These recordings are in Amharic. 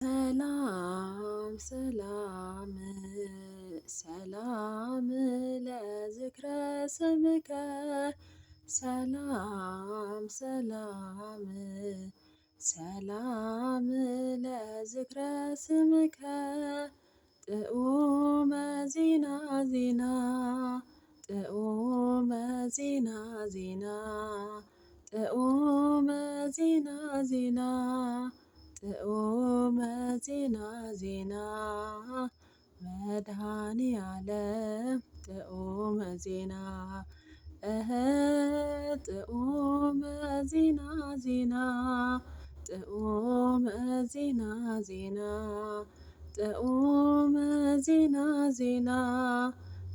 ሰላም ሰላም ሰላም ለዝክረ ስምከ ሰላም ሰላም ሰላም ለዝክረ ስምከ ጥዑመ ዜና ዜና ጥዑመ ዜና ዜና ጥዑመ ዜና ዜና ጥዑመ ዜና ዜና መድኃኒዓለም ጥዑመ ዜና ጥዑመ ዜና ዜና ጥዑመ ዜና ዜና ጥዑመ ዜና ዜና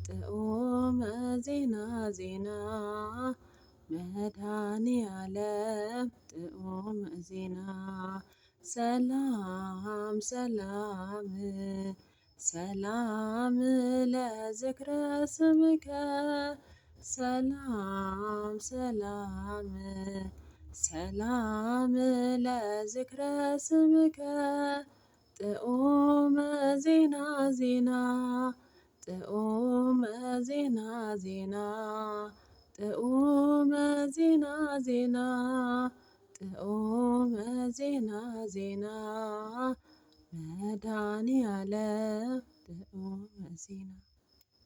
ጥዑመ ዜና ዜና መድኃኒዓለም ጥዑመ ዜና ሰላም ሰላም ሰላም ለዝክረ ስምከ ሰላም ሰላም ሰላም ለዝክረ ስምከ ጥዑመ ዜና ዜና ጥዑመ ዜና ዜና ጥዑመ ዜና ዜና ጥዑመ ዜና ዜና መድኃኒዓለም ጥዑመ ዜና